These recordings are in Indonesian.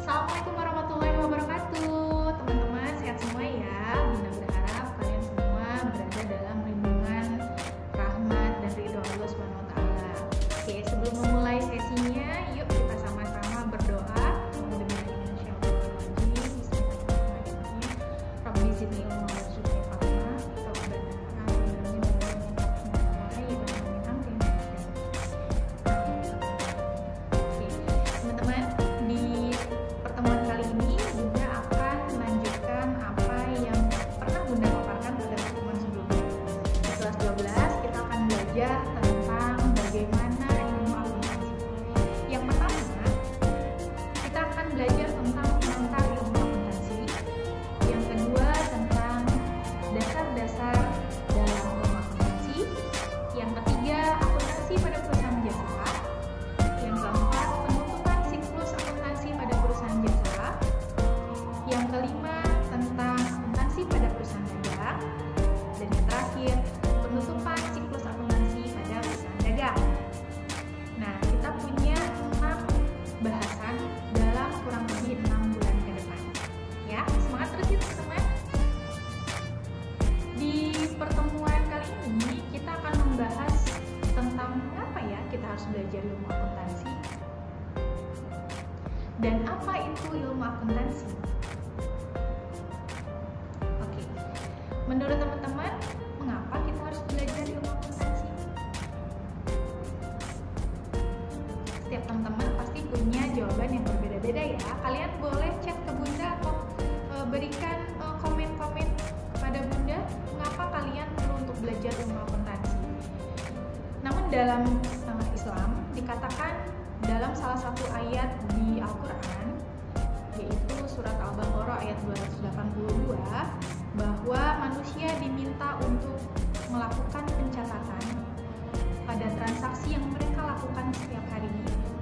Assalamualaikum warahmatullahi wabarakatuh. Teman-teman sehat semua ya. Bunda berharap kalian semua berada dalam lindungan, rahmat dan ridho Allah Subhanahu wa taala. Oke, sebelum memulai sesinya, yuk kita sama-sama berdoa. Rabbi zidni ilma warzuqni fahma. Teman-teman, di pertemuan kali ini Bunda akan melanjutkan apa yang pernah Bunda paparkan pada pertemuan sebelumnya. Di kelas 12 kita akan belajar tentang bagaimana ilmu akuntansi. Yang pertama, kita akan belajar tentang pengantar ilmu akuntansi. Yang kedua, tentang dasar-dasar dalam ilmu akuntansi. Yang ketiga, akuntansi pada perusahaan jasa. Yang keempat, penutupan siklus akuntansi pada perusahaan jasa. Yang kelima, tentang akuntansi pada perusahaan dagang. Dan yang terakhir, penutupan siklus akuntansi pada perusahaan dagang. Nah, kita punya 6 bahasan dalam kurang lebih 6 bulan ke depan. Ya, semangat terus ya teman-teman. Di pertemuan kali ini kita akan membahas tentang mengapa ya kita harus belajar ilmu akuntansi dan apa itu ilmu akuntansi. Oke, menurut teman-teman, mengapa kita harus belajar ilmu akuntansi? Setiap teman-teman pasti punya jawaban yang berbeda-beda ya. Kalian boleh chat ke Bunda atau berikan komen-komen kepada Bunda mengapa kalian perlu untuk belajar ilmu akuntansi. Namun dalam Islam dikatakan dalam salah satu ayat di Al-Quran, yaitu surat Al-Baqarah ayat 282, bahwa manusia diminta untuk melakukan pencatatan pada transaksi yang mereka lakukan setiap hari,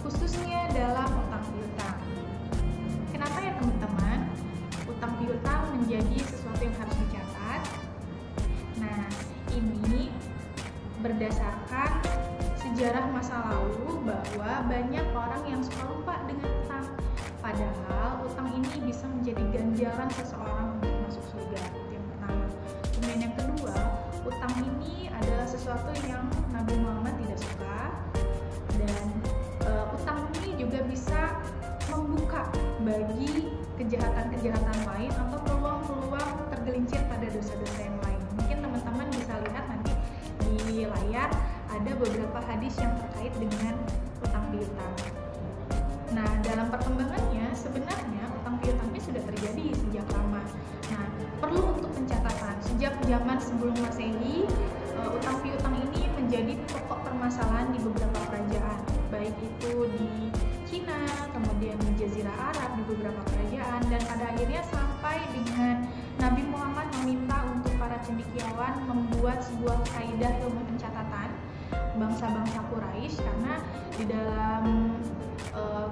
khususnya dalam utang piutang. Kenapa ya teman-teman? Utang piutang menjadi sesuatu yang harus dicatat. Nah, ini berdasarkan sejarah masa lalu bahwa banyak orang yang suka lupa dengan utang. Padahal utang ini bisa menjadi ganjaran seseorang untuk masuk surga. Itu yang pertama. Kemudian yang kedua, utang ini adalah sesuatu yang Nabi Muhammad tidak suka. Dan utang ini juga bisa membuka bagi kejahatan-kejahatan lain atau peluang-peluang tergelincir pada dosa-dosa yang lain. Mungkin teman-teman bisa lihat nanti di layar ada beberapa hadis yang terkait dengan utang piutang. Nah, dalam perkembangannya sebenarnya utang piutang ini sudah terjadi sejak lama. Nah, perlu untuk pencatatan. Sejak zaman sebelum Masehi, utang piutang ini menjadi pokok permasalahan di beberapa kerajaan, baik itu di Cina, kemudian di Jazirah Arab, di beberapa kerajaan, dan pada akhirnya sampai dengan Nabi Muhammad meminta untuk para cendekiawan membuat sebuah kaidah ilmu pencatatan bangsa-bangsa Quraisy, karena di dalam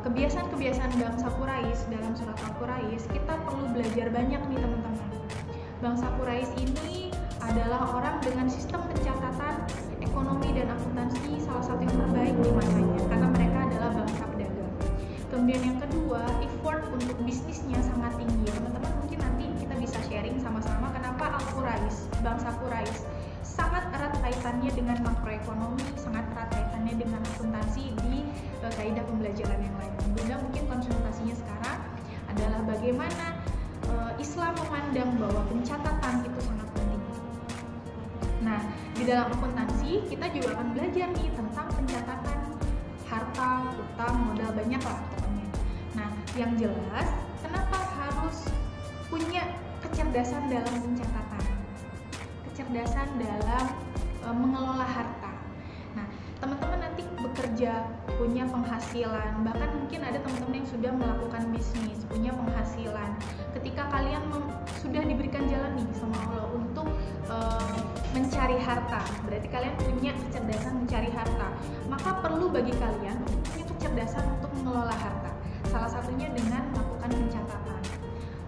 kebiasaan-kebiasaan bangsa Quraisy dalam surat Al-Quraisy kita perlu belajar banyak nih teman-teman. Bangsa Quraisy ini adalah orang dengan sistem pencatatan ekonomi dan akuntansi salah satu yang terbaik di masanya, karena mereka adalah bangsa pedagang. Kemudian yang kedua, effort untuk bisnisnya sangat tinggi. Teman-teman mungkin nanti kita bisa sharing sama-sama kenapa Al-Quraisy, bangsa Quraisy sangat erat kaitannya dengan makroekonomi, sangat erat kaitannya dengan akuntansi di kaidah pembelajaran yang lain. Bunda mungkin konsentrasinya sekarang adalah bagaimana Islam memandang bahwa pencatatan itu sangat penting. Nah, di dalam akuntansi kita juga akan belajar nih tentang pencatatan harta, utang, modal, banyak lah pokoknya. Nah, yang jelas kenapa harus punya kecerdasan dalam pencatatan, kecerdasan dalam mengelola harta. Nah, teman-teman nanti bekerja, punya penghasilan, bahkan mungkin ada teman-teman yang sudah melakukan bisnis, punya penghasilan. Ketika kalian sudah diberikan jalan nih sama Allah untuk mencari harta, berarti kalian punya kecerdasan mencari harta. Maka perlu bagi kalian untuk punya kecerdasan untuk mengelola harta. Salah satunya dengan melakukan pencatatan.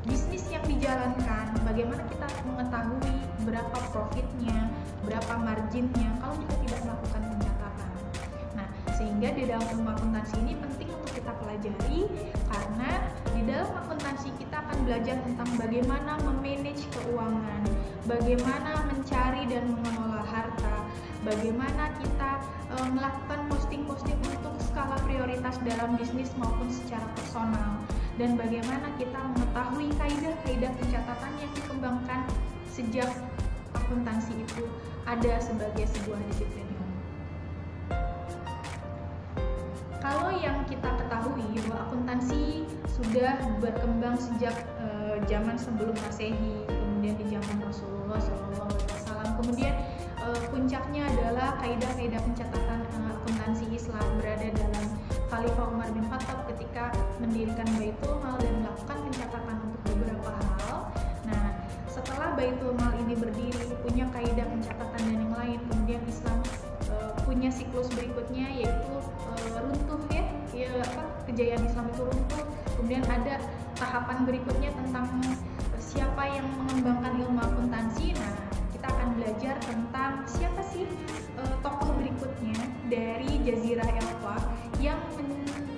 Bisnis yang dijalankan, bagaimana kita mengetahui berapa profitnya, berapa marginnya kalau kita tidak melakukan pencatatan. Nah, sehingga di dalam ilmu akuntansi ini penting untuk kita pelajari, karena di dalam belajar tentang bagaimana memanage keuangan, bagaimana mencari dan mengelola harta, bagaimana kita melakukan posting-posting untuk skala prioritas dalam bisnis maupun secara personal, dan bagaimana kita mengetahui kaidah-kaidah pencatatan yang dikembangkan sejak akuntansi itu ada sebagai sebuah disiplin ilmu. Kalau yang kita ketahui bahwa akuntansi sudah berkembang sejak zaman sebelum Masehi, kemudian di zaman Rasulullah SAW, kemudian puncaknya adalah kaidah-kaidah pencatatan akuntansi Islam berada dalam Khalifah Umar bin Khattab ketika mendirikan Baitul Mal dan melakukan pencatatan untuk beberapa hal. Nah, setelah Baitul Mal ini berdiri, punya kaidah pencatatan dan yang lain, kemudian Islam punya siklus berikutnya yaitu runtuh kejayaan Islam itu runtuh. Kemudian ada tahapan berikutnya tentang siapa yang mengembangkan ilmu akuntansi. Nah, kita akan belajar tentang siapa sih tokoh berikutnya dari Jazirah Elfa yang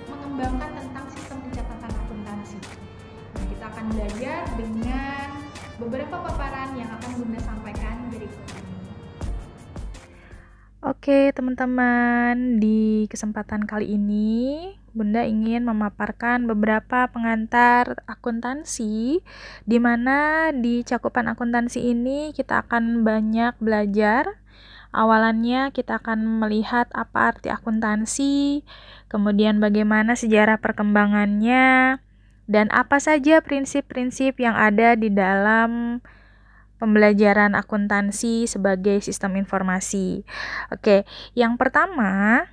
mengembangkan tentang sistem pencatatan akuntansi. Nah, kita akan belajar dengan beberapa paparan yang akan Bunda sampaikan berikut ini. Oke teman-teman, di kesempatan kali ini Bunda ingin memaparkan beberapa pengantar akuntansi, di mana di cakupan akuntansi ini kita akan banyak belajar. Awalannya kita akan melihat apa arti akuntansi, kemudian bagaimana sejarah perkembangannya, dan apa saja prinsip-prinsip yang ada di dalam pembelajaran akuntansi sebagai sistem informasi. Oke, yang pertama,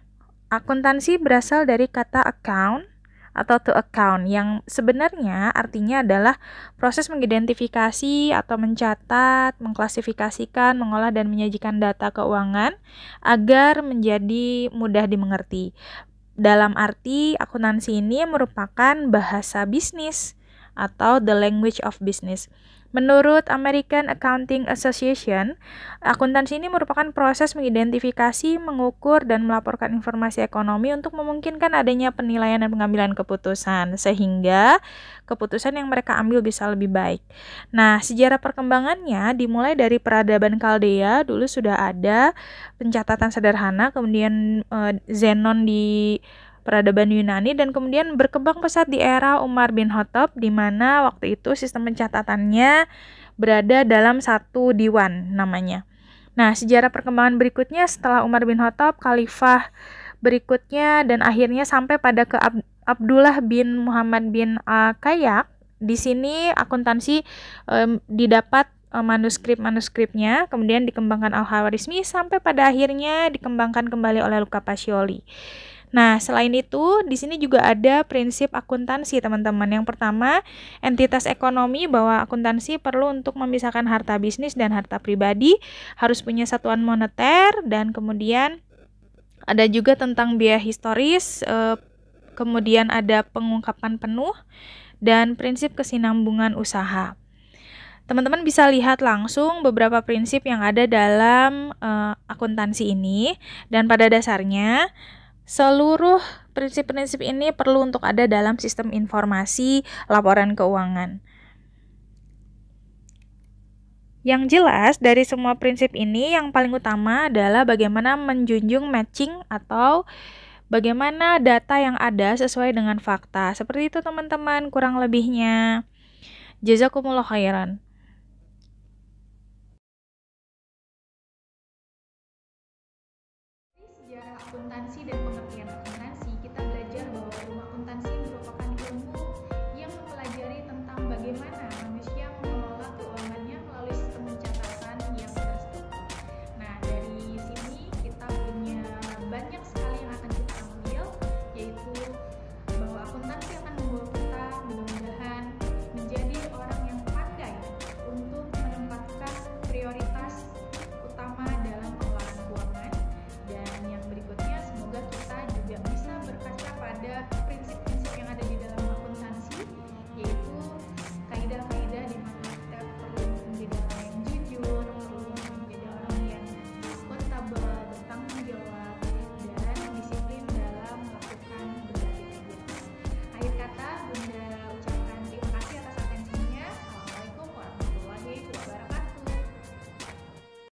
akuntansi berasal dari kata account atau to account yang sebenarnya artinya adalah proses mengidentifikasi atau mencatat, mengklasifikasikan, mengolah dan menyajikan data keuangan agar menjadi mudah dimengerti. Dalam arti akuntansi ini merupakan bahasa bisnis atau the language of business. Menurut American Accounting Association, akuntansi ini merupakan proses mengidentifikasi, mengukur, dan melaporkan informasi ekonomi untuk memungkinkan adanya penilaian dan pengambilan keputusan, sehingga keputusan yang mereka ambil bisa lebih baik. Nah, sejarah perkembangannya dimulai dari peradaban Kaldea, dulu sudah ada pencatatan sederhana, kemudian Zenon di peradaban Yunani, dan kemudian berkembang pesat di era Umar bin Khattab, di mana waktu itu sistem pencatatannya berada dalam satu diwan namanya. Nah, sejarah perkembangan berikutnya setelah Umar bin Khattab, khalifah berikutnya, dan akhirnya sampai pada ke Abdullah bin Muhammad bin Kayak. Di sini akuntansi didapat manuskrip-manuskripnya, kemudian dikembangkan Al-Khawarizmi sampai pada akhirnya dikembangkan kembali oleh Luca Pacioli. Nah, selain itu, di sini juga ada prinsip akuntansi, teman-teman. Yang pertama, entitas ekonomi, bahwa akuntansi perlu untuk memisahkan harta bisnis dan harta pribadi, harus punya satuan moneter, dan kemudian ada juga tentang biaya historis, kemudian ada pengungkapan penuh, dan prinsip kesinambungan usaha. Teman-teman bisa lihat langsung beberapa prinsip yang ada dalam akuntansi ini, dan pada dasarnya seluruh prinsip-prinsip ini perlu untuk ada dalam sistem informasi laporan keuangan. Yang jelas dari semua prinsip ini yang paling utama adalah bagaimana menjunjung matching atau bagaimana data yang ada sesuai dengan fakta. Seperti itu teman-teman kurang lebihnya. Jazakumullah khairan.